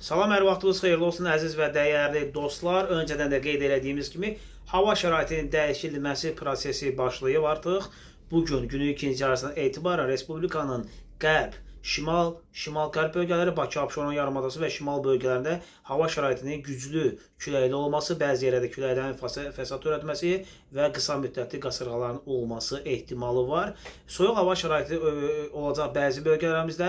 Salam, hər vaxtınız xeyirli olsun əziz və dəyərli dostlar. Öncədən də qeyd etdiyimiz kimi hava şəraitinin dəyişilməsi prosesi başlayıb artıq. Bugün günün ikinci yarısından etibarən Respublikanın qərb, şimal-qərb bölgələri, Bakı, Abşeron yarımadası və şimal bölgələrində hava şəraitinin güclü küləkli olması, bəzi yerlərdə küləklərin fəsad törətməsi və qısa müddətli qasırğaların olması ehtimalı var. Soyuq hava şəraiti olacaq bəzi bölgələrimizdə.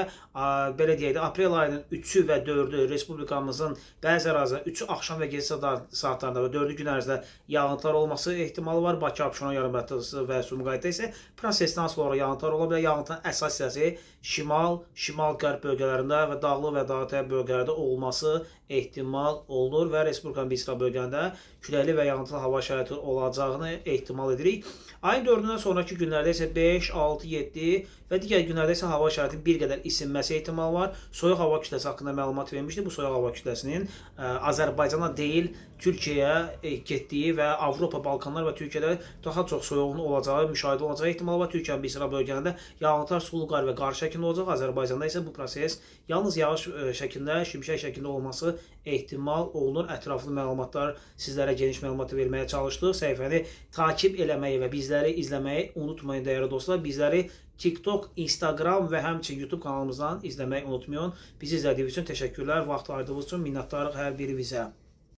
Belə deyək də, aprel ayının 3-ü və 4-ü Respublikamızın bəzi ərazilərində 3-ü axşam və gecə saatlarında və 4-ü gün ərzində yağıntılar olması ehtimalı var. Bakı, Abşeron yarımadası və Sumqayıtda isə prosesdən sonra yağıntılar ola bilər. Yağıntının əsas hissəsi şimal-qərb bölgələrində və dağlıq və dağətəyi bölgələrdə olması ehtimal olunur və Respublikanın bir sıra bölgələrində küləkli və yağıntılı hava şəraiti olacağını ehtimal edirik. Ayın 4-dən sonraki günlərdə isə 5, 6, 7 və digər günlərdə isə hava şəraitinin bir qədər isinməsi ehtimalı var. Soyuq hava kütləsi haqqında məlumat vermişdi. Bu soyuq hava kütləsinin Azərbaycana deyil, Türkiyəyə getdiyi və Avropa, Balkanlar və Türkiyədə daha çox soyuğun olacağı, müşahidə olacağı ehtimalı var. Türkiyənin bir sıra bölgələrində yağıntılar sulu qar və qar şəklində olacaq. Azərbaycanda isə bu proses yalnız yağış şəklində, şimşək şəklində olması ehtimal olunur. Ətraflı məlumatlar sizlərə geniş məlumat verməyə çalışdıq. Səhifəni takib eləməyi və bizləri izləməyi unutmayın dəyərli dostlar. Bizləri TikTok, Instagram və həmçinin YouTube kanalımızdan izləməyi unutmayın. Bizi izlədiyiniz üçün təşəkkürlər. Vaxt ayırdığınız üçün minnətdarıq hər birinizə.